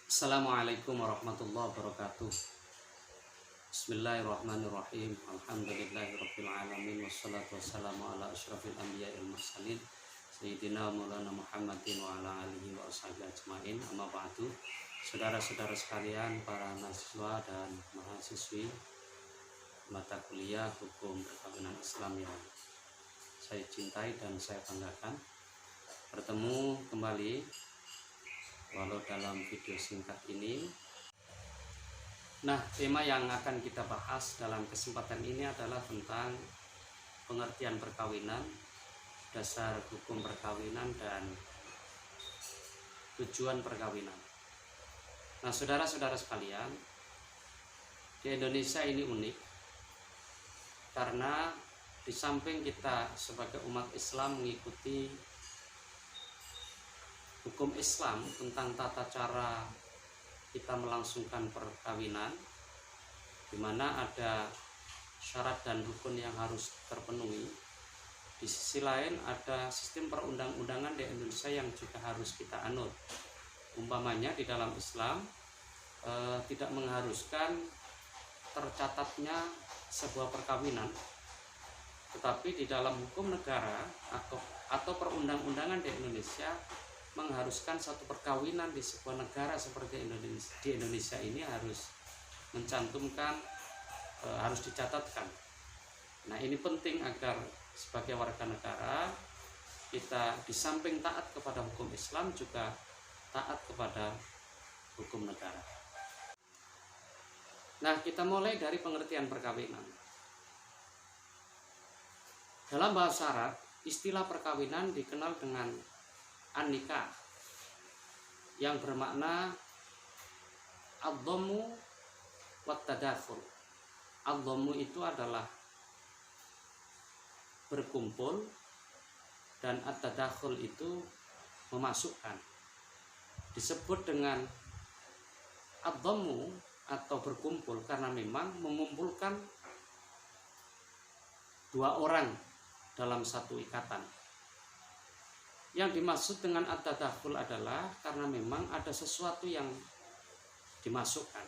Assalamualaikum warahmatullahi wabarakatuh. Bismillahirrahmanirrahim. Alhamdulillahirrabbilalamin. Wassalatu wassalamu ala asyrafil anbiya'il mursalin Sayyidina Maulana Muhammadin wa ala alihi wa ashabihi ajma'in. Amma ba'du. Saudara-saudara sekalian, para mahasiswa dan mahasiswi mata kuliah hukum perkawinan Islam yang saya cintai dan saya banggakan, bertemu kembali walau dalam video singkat ini. Nah, tema yang akan kita bahas dalam kesempatan ini adalah tentang pengertian perkawinan, dasar hukum perkawinan, dan tujuan perkawinan. Nah, saudara-saudara sekalian, di Indonesia ini unik karena di samping kita sebagai umat Islam mengikuti hukum Islam tentang tata cara kita melangsungkan perkawinan, di mana ada syarat dan rukun yang harus terpenuhi. Di sisi lain ada sistem perundang-undangan di Indonesia yang juga harus kita anut. Umpamanya di dalam Islam tidak mengharuskan tercatatnya sebuah perkawinan, tetapi di dalam hukum negara atau perundang-undangan di Indonesia mengharuskan satu perkawinan di sebuah negara seperti Indonesia. Di Indonesia ini harus mencantumkan, harus dicatatkan. Nah, ini penting agar sebagai warga negara kita di samping taat kepada hukum Islam juga taat kepada hukum negara. Nah, kita mulai dari pengertian perkawinan. Dalam bahasa Arab, istilah perkawinan dikenal dengan an-nikah, yang bermakna ad-dhammu wat tadakhul. Ad-dhammu itu adalah berkumpul, dan at-tadakhul itu memasukkan. Disebut dengan ad-dhammu atau berkumpul karena memang mengumpulkan dua orang dalam satu ikatan. Yang dimaksud dengan at-tadakhul adalah karena memang ada sesuatu yang dimasukkan.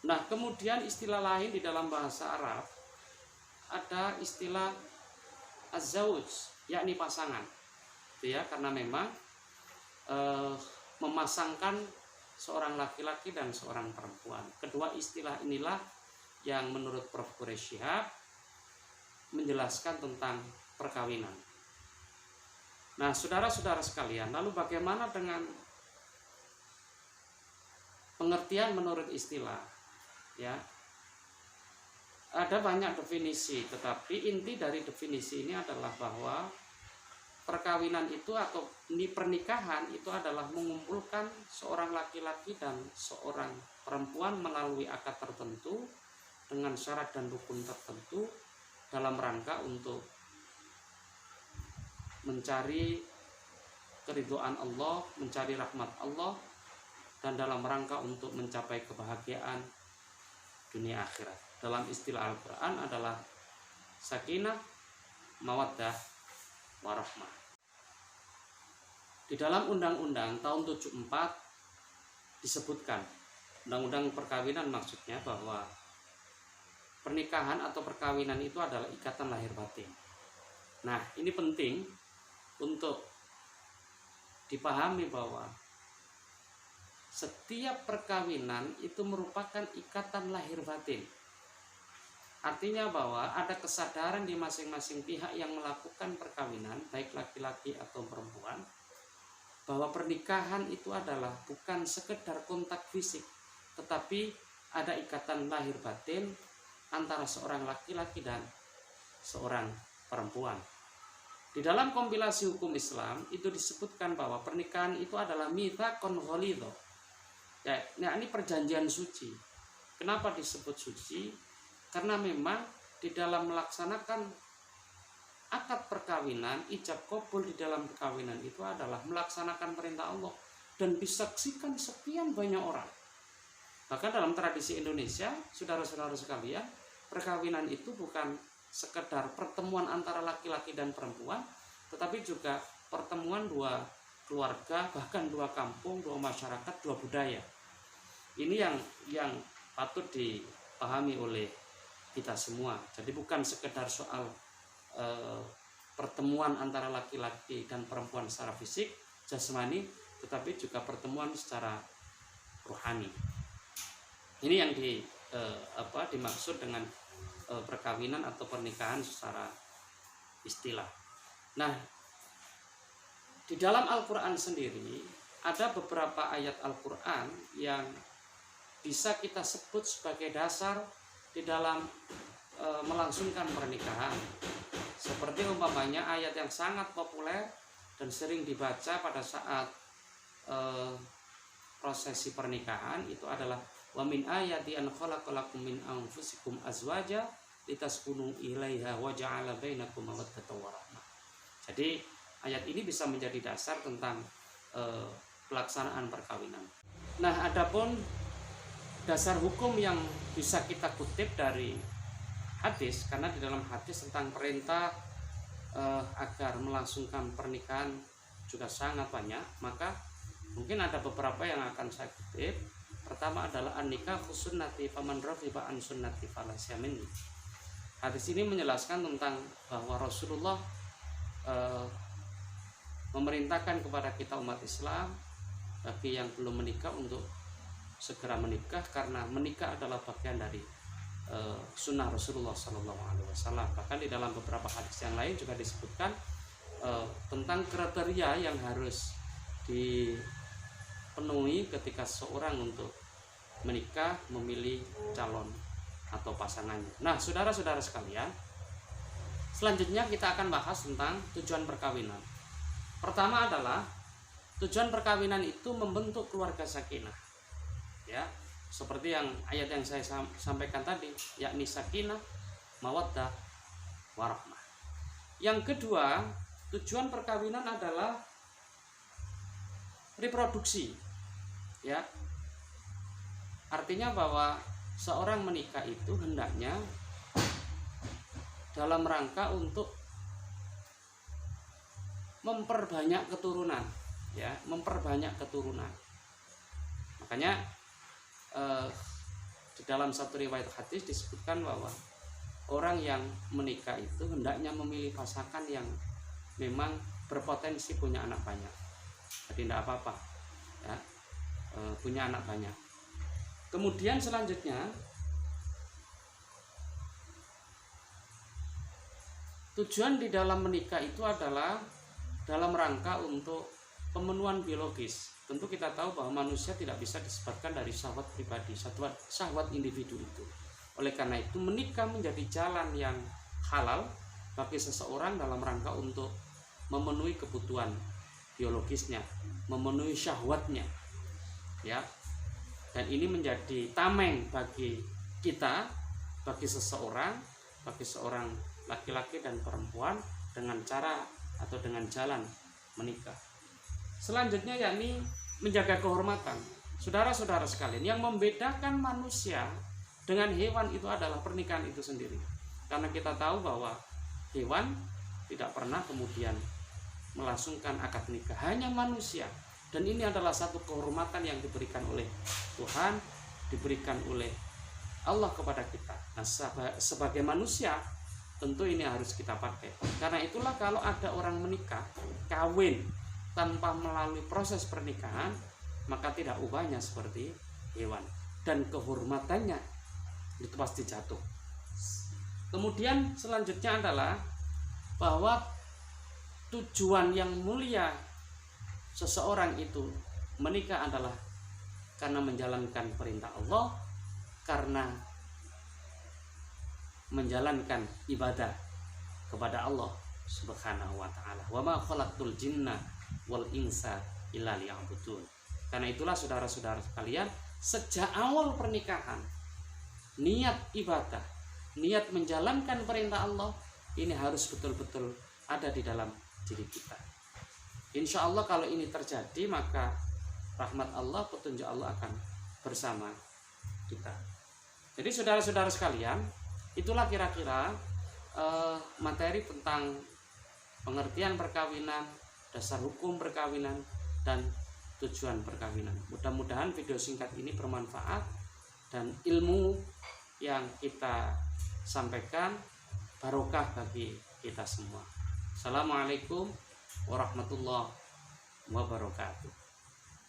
Nah, kemudian istilah lain di dalam bahasa Arab ada istilah az-zawj, yakni pasangan. Itu ya, karena memang memasangkan seorang laki-laki dan seorang perempuan. Kedua istilah inilah yang menurut Prof. Quraish Shihab menjelaskan tentang perkawinan. Nah, saudara-saudara sekalian, lalu bagaimana dengan pengertian menurut istilah? Ya, ada banyak definisi, tetapi inti dari definisi ini adalah bahwa perkawinan itu atau pernikahan itu adalah mengumpulkan seorang laki-laki dan seorang perempuan melalui akad tertentu dengan syarat dan rukun tertentu dalam rangka untuk mencari keridhaan Allah, mencari rahmat Allah, dan dalam rangka untuk mencapai kebahagiaan dunia akhirat. Dalam istilah Al-Quran adalah sakinah, mawaddah, warahmah. Di dalam Undang-Undang tahun 74 disebutkan, Undang-Undang perkawinan maksudnya, bahwa pernikahan atau perkawinan itu adalah ikatan lahir batin. Nah, ini penting untuk dipahami bahwa setiap perkawinan itu merupakan ikatan lahir batin. Artinya bahwa ada kesadaran di masing-masing pihak yang melakukan perkawinan, baik laki-laki atau perempuan, bahwa pernikahan itu adalah bukan sekedar kontak fisik, tetapi ada ikatan lahir batin antara seorang laki-laki dan seorang perempuan. Di dalam kompilasi hukum Islam itu disebutkan bahwa pernikahan itu adalah mitsaqun ghalidh. Ya, nah ini perjanjian suci. Kenapa disebut suci? Karena memang di dalam melaksanakan akad perkawinan, ijab qabul di dalam perkawinan itu adalah melaksanakan perintah Allah dan disaksikan sekian banyak orang. Bahkan dalam tradisi Indonesia, saudara-saudara sekalian, perkawinan itu bukan sekedar pertemuan antara laki-laki dan perempuan, tetapi juga pertemuan dua keluarga, bahkan dua kampung, dua masyarakat, dua budaya. Ini yang patut dipahami oleh kita semua. Jadi bukan sekedar soal pertemuan antara laki-laki dan perempuan secara fisik, jasmani, tetapi juga pertemuan secara rohani. Ini yang dimaksud dengan perkawinan atau pernikahan secara istilah. Nah, di dalam Al-Quran sendiri ada beberapa ayat Al-Quran yang bisa kita sebut sebagai dasar di dalam melangsungkan pernikahan. Seperti umpamanya ayat yang sangat populer dan sering dibaca pada saat prosesi pernikahan itu adalah wa min ayati an khalaqalakum min anfusikum azwaja litaskunu ilaiha wa ja'ala bainakum mawaddatan wa rahmah. Jadi ayat ini bisa menjadi dasar tentang pelaksanaan perkawinan. Nah, adapun dasar hukum yang bisa kita kutip dari hadis, karena di dalam hadis tentang perintah agar melangsungkan pernikahan juga sangat banyak, maka mungkin ada beberapa yang akan saya kutip. Pertama adalah an-nikahu sunnati faman raghiba an sunnati falaysa minni. Hadis ini menjelaskan tentang bahwa Rasulullah memerintahkan kepada kita umat Islam bagi yang belum menikah untuk segera menikah, karena menikah adalah bagian dari sunnah Rasulullah SAW. Bahkan di dalam beberapa hadis yang lain juga disebutkan tentang kriteria yang harus dipenuhi ketika seorang untuk menikah, memilih calon atau pasangannya. Nah, saudara-saudara sekalian, selanjutnya kita akan bahas tentang tujuan perkawinan. Pertama adalah tujuan perkawinan itu membentuk keluarga sakinah. Ya, seperti yang ayat yang saya sampaikan tadi, yakni sakinah, mawaddah, warahmah. Yang kedua, tujuan perkawinan adalah reproduksi. Ya. Artinya bahwa seorang menikah itu hendaknya dalam rangka untuk memperbanyak keturunan, ya, memperbanyak keturunan. Makanya di dalam satu riwayat hadis disebutkan bahwa orang yang menikah itu hendaknya memilih pasangan yang memang berpotensi punya anak banyak. Jadi tidak apa-apa, ya, punya anak banyak. Kemudian selanjutnya tujuan di dalam menikah itu adalah dalam rangka untuk pemenuhan biologis. Tentu kita tahu bahwa manusia tidak bisa disebabkan dari syahwat pribadi, syahwat individu itu. Oleh karena itu menikah menjadi jalan yang halal bagi seseorang dalam rangka untuk memenuhi kebutuhan biologisnya, memenuhi syahwatnya. Ya. Dan ini menjadi tameng bagi kita, bagi seseorang laki-laki dan perempuan dengan cara atau dengan jalan menikah. Selanjutnya yakni menjaga kehormatan. Saudara-saudara sekalian, yang membedakan manusia dengan hewan itu adalah pernikahan itu sendiri. Karena kita tahu bahwa hewan tidak pernah kemudian melangsungkan akad nikah, hanya manusia. Dan ini adalah satu kehormatan yang diberikan oleh Tuhan, diberikan oleh Allah kepada kita. Nah, sebagai manusia tentu ini harus kita pakai. Karena itulah kalau ada orang menikah, kawin tanpa melalui proses pernikahan, maka tidak ubahnya seperti hewan. Dan kehormatannya itu pasti jatuh. Kemudian selanjutnya adalah bahwa tujuan yang mulia seseorang itu menikah adalah karena menjalankan perintah Allah, karena menjalankan ibadah kepada Allah Subhanahu wa taala. Wa ma khalaqtul jinna wal insa illa liya'budun. Karena itulah saudara-saudara sekalian, sejak awal pernikahan niat ibadah, niat menjalankan perintah Allah ini harus betul-betul ada di dalam diri kita. Insya Allah kalau ini terjadi, maka rahmat Allah, petunjuk Allah akan bersama kita. Jadi saudara-saudara sekalian, itulah kira-kira materi tentang pengertian perkawinan, dasar hukum perkawinan, dan tujuan perkawinan. Mudah-mudahan video singkat ini bermanfaat dan ilmu yang kita sampaikan barokah bagi kita semua. Assalamualaikum warahmatullahi wabarakatuh.